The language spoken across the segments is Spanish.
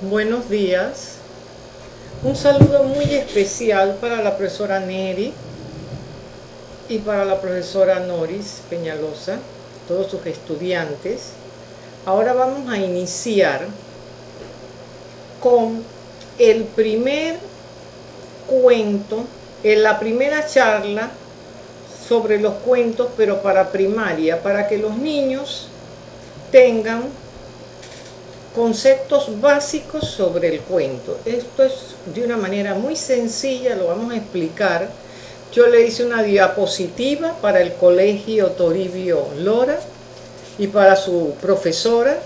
Buenos días. Un saludo muy especial para la profesora Neri y para la profesora Noris Peñalosa, todos sus estudiantes. Ahora vamos a iniciar con el primer cuento, en la primera charla sobre los cuentos, pero para primaria, para que los niños tengan conceptos básicos sobre el cuento. Esto es de una manera muy sencilla, lo vamos a explicar. Yo le hice una diapositiva para el colegio Toribio Lora y para su profesora,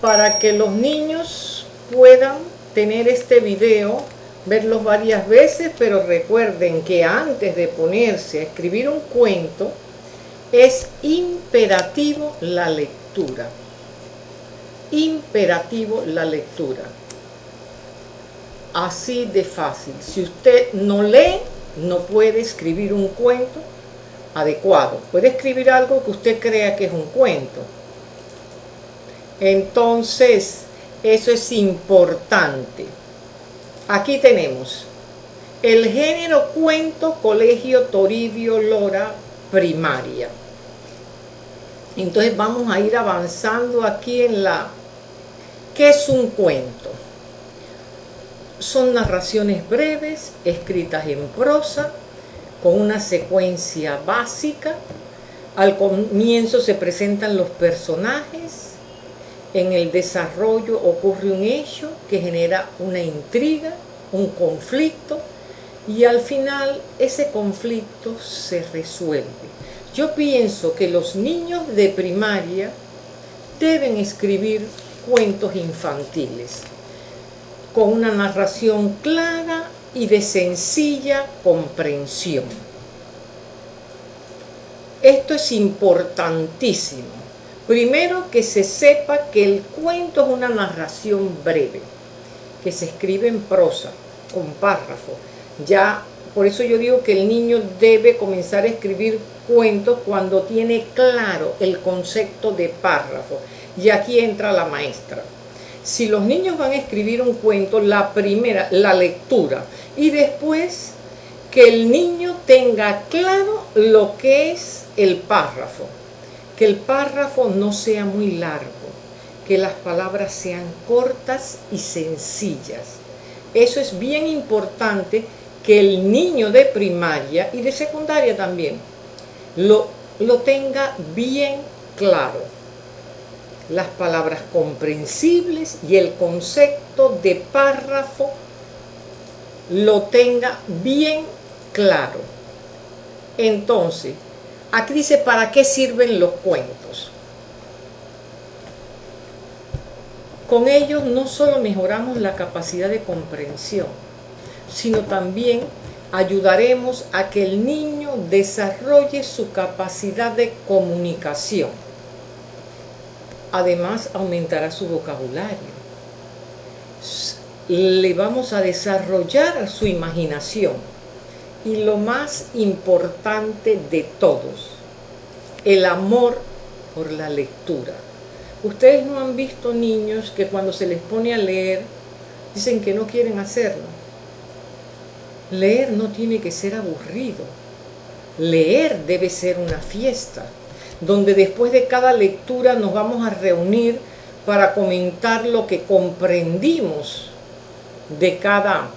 para que los niños puedan tener este video, verlos varias veces, pero recuerden que antes de ponerse a escribir un cuento, es imperativo la lectura. Imperativo la lectura. Así de fácil. Si usted no lee, no puede escribir un cuento adecuado. Puede escribir algo que usted crea que es un cuento. Entonces, eso es importante. Aquí tenemos el género cuento, Colegio Toribio Lora, primaria. Entonces vamos a ir avanzando aquí en la... ¿Qué es un cuento? Son narraciones breves, escritas en prosa, con una secuencia básica. Al comienzo se presentan los personajes, en el desarrollo ocurre un hecho que genera una intriga, un conflicto, y al final ese conflicto se resuelve. Yo pienso que los niños de primaria deben escribir cuentos infantiles con una narración clara y de sencilla comprensión. Esto es importantísimo. Primero, que se sepa que el cuento es una narración breve, que se escribe en prosa, con párrafo. Ya, por eso yo digo que el niño debe comenzar a escribir cuentos cuando tiene claro el concepto de párrafo. Y aquí entra la maestra. Si los niños van a escribir un cuento, la primera, la lectura, y después que el niño tenga claro lo que es el párrafo. Que el párrafo no sea muy largo, que las palabras sean cortas y sencillas. Eso es bien importante, que el niño de primaria y de secundaria también lo tenga bien claro. Las palabras comprensibles y el concepto de párrafo lo tenga bien claro. Entonces, aquí dice para qué sirven los cuentos. Con ellos no solo mejoramos la capacidad de comprensión, sino también ayudaremos a que el niño desarrolle su capacidad de comunicación. Además, aumentará su vocabulario. Le vamos a desarrollar su imaginación. Y lo más importante de todos, el amor por la lectura. Ustedes no han visto niños que cuando se les pone a leer, dicen que no quieren hacerlo. Leer no tiene que ser aburrido. Leer debe ser una fiesta, donde después de cada lectura nos vamos a reunir para comentar lo que comprendimos de cada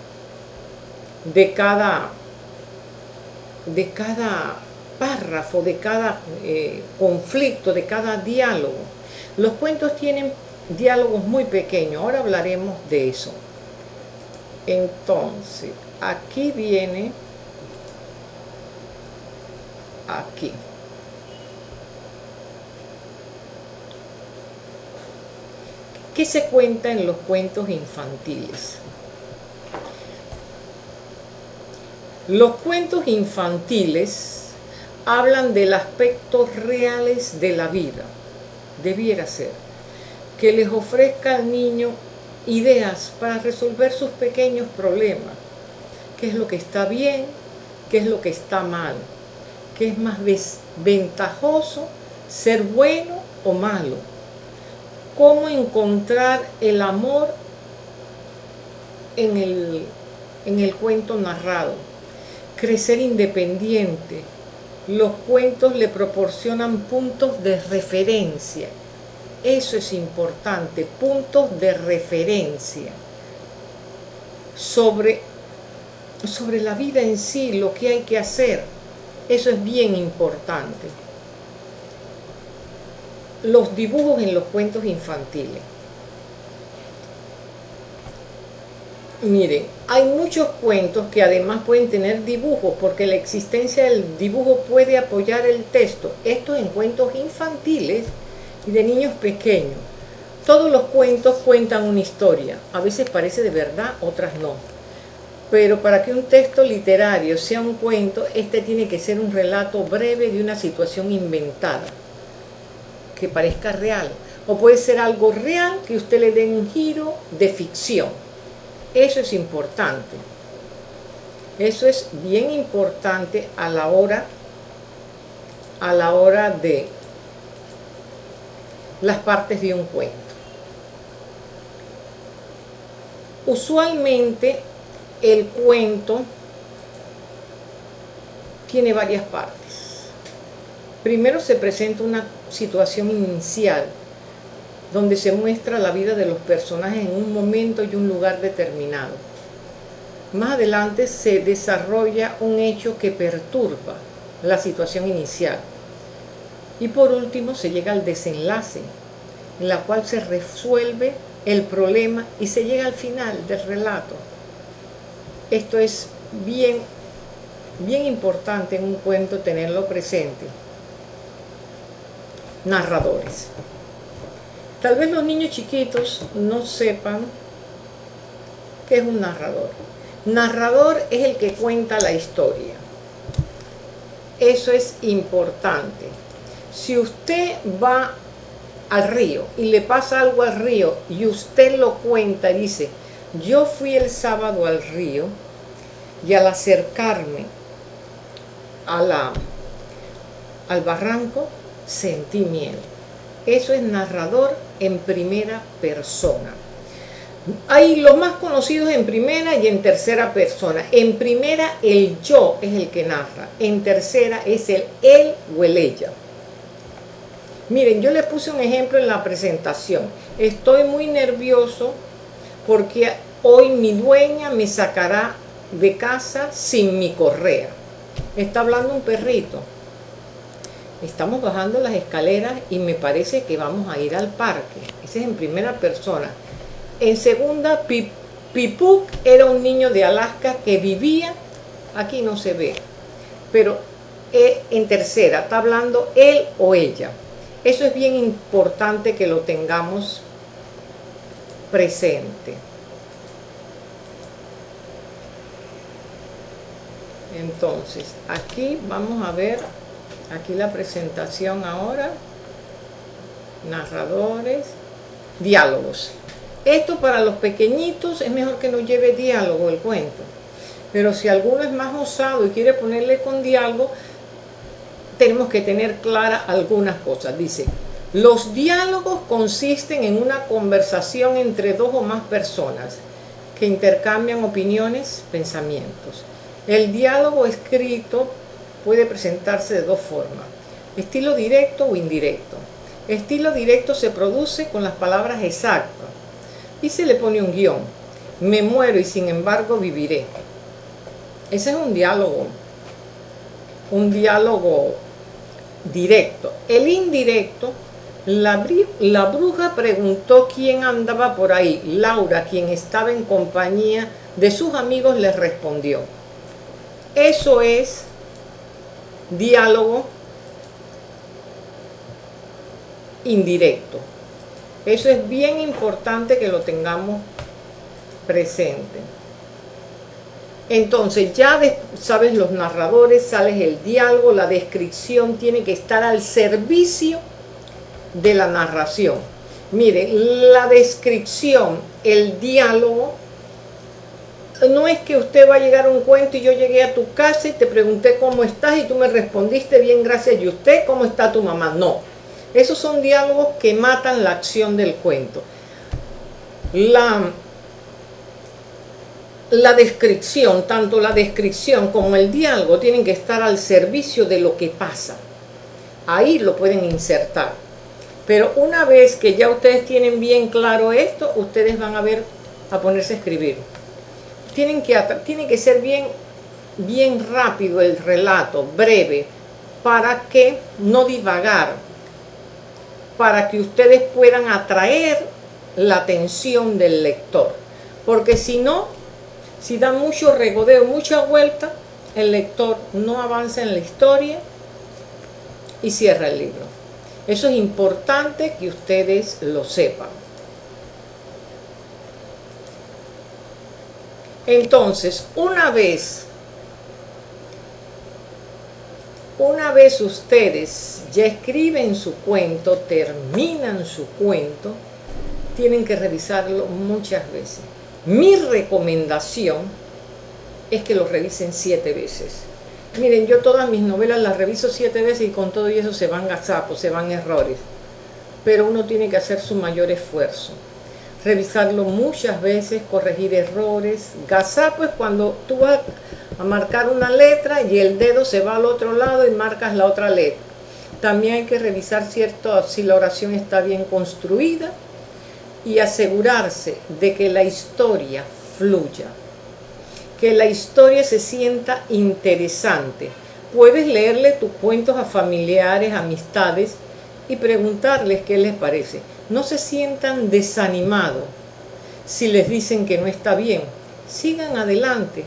párrafo, de cada conflicto, de cada diálogo. Los cuentos tienen diálogos muy pequeños, ahora hablaremos de eso. Entonces, aquí viene, aquí. ¿Qué se cuenta en los cuentos infantiles? Los cuentos infantiles hablan del aspecto reales de la vida. Debiera ser que les ofrezca al niño ideas para resolver sus pequeños problemas. ¿Qué es lo que está bien? ¿Qué es lo que está mal? ¿Qué es más ventajoso, ser bueno o malo? ¿Cómo encontrar el amor en el cuento narrado. Crecer independiente. Los cuentos le proporcionan puntos de referencia. Eso es importante, puntos de referencia sobre la vida en sí, lo que hay que hacer. Eso es bien importante. Los dibujos en los cuentos infantiles. Miren, hay muchos cuentos que además pueden tener dibujos, porque la existencia del dibujo puede apoyar el texto. Esto en cuentos infantiles y de niños pequeños. Todos los cuentos cuentan una historia. A veces parece de verdad, otras no. Pero para que un texto literario sea un cuento, este tiene que ser un relato breve de una situación inventada, que parezca real. O puede ser algo real que usted le dé un giro de ficción. Eso es importante. Eso es bien importante a la hora de las partes de un cuento. Usualmente el cuento tiene varias partes. Primero se presenta una situación inicial, donde se muestra la vida de los personajes en un momento y un lugar determinado. Más adelante se desarrolla un hecho que perturba la situación inicial. Y por último se llega al desenlace, en la cual se resuelve el problema y se llega al final del relato. Esto es bien importante en un cuento tenerlo presente. Narradores. Tal vez los niños chiquitos no sepan qué es un narrador. Narrador es el que cuenta la historia. Eso es importante. Si usted va al río y le pasa algo al río y usted lo cuenta y dice, yo fui el sábado al río y al acercarme al barranco sentí miedo. Eso es narrador en primera persona. Hay los más conocidos en primera y en tercera persona. En primera el yo es el que narra. En tercera es el él o el ella. Miren, yo les puse un ejemplo en la presentación. Estoy muy nervioso porque hoy mi dueña me sacará de casa sin mi correa. Está hablando un perrito. Estamos bajando las escaleras y me parece que vamos a ir al parque. Ese es en primera persona. En segunda, Pipuk era un niño de Alaska que vivía, aquí no se ve, pero en tercera está hablando él o ella. Eso es bien importante que lo tengamos presente. Entonces, aquí vamos a ver, aquí la presentación ahora, narradores, diálogos. Esto para los pequeñitos es mejor que no lleve diálogo el cuento, pero si alguno es más osado y quiere ponerle con diálogo, tenemos que tener claras algunas cosas. Dice, los diálogos consisten en una conversación entre dos o más personas que intercambian opiniones, pensamientos. El diálogo escrito puede presentarse de dos formas, estilo directo o indirecto. Estilo directo se produce con las palabras exactas y se le pone un guión. Me muero y sin embargo viviré. Ese es un diálogo directo. El indirecto, la bruja preguntó quién andaba por ahí. Laura, quien estaba en compañía de sus amigos, les respondió. Eso es diálogo indirecto. Eso es bien importante que lo tengamos presente. Entonces ya sabes los narradores, sabes el diálogo, la descripción tiene que estar al servicio de la narración. Mire, la descripción, el diálogo, no es que usted va a llegar a un cuento y yo llegué a tu casa y te pregunté cómo estás y tú me respondiste bien, gracias, y usted, ¿cómo está tu mamá? No, esos son diálogos que matan la acción del cuento. la descripción, tanto la descripción como el diálogo, tienen que estar al servicio de lo que pasa. Ahí lo pueden insertar. Pero una vez que ya ustedes tienen bien claro esto, ustedes van a ponerse a escribir. Tiene que ser bien rápido el relato, breve, para que no divagar, para que ustedes puedan atraer la atención del lector. Porque si no, si da mucho regodeo, mucha vuelta, el lector no avanza en la historia y cierra el libro. Eso es importante que ustedes lo sepan. Entonces, una vez ustedes ya escriben su cuento, terminan su cuento, tienen que revisarlo muchas veces. Mi recomendación es que lo revisen 7 veces. Miren, yo todas mis novelas las reviso 7 veces y con todo y eso se van gazapos, se van errores. Pero uno tiene que hacer su mayor esfuerzo. Revisarlo muchas veces, corregir errores. Gazapo es cuando tú vas a marcar una letra y el dedo se va al otro lado y marcas la otra letra. También hay que revisar si la oración está bien construida y asegurarse de que la historia fluya, que la historia se sienta interesante. Puedes leerle tus cuentos a familiares, amistades y preguntarles qué les parece. No se sientan desanimados si les dicen que no está bien. Sigan adelante.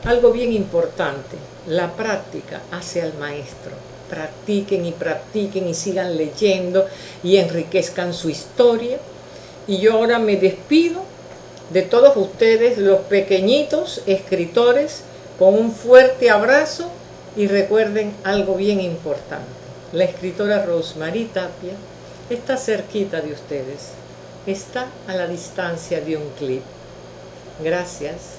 Algo bien importante, la práctica hace al maestro. Practiquen y sigan leyendo y enriquezcan su historia. Y yo ahora me despido de todos ustedes, los pequeñitos escritores, con un fuerte abrazo y recuerden algo bien importante. La escritora Rosmarie Tapia está cerquita de ustedes, está a la distancia de un clic. Gracias.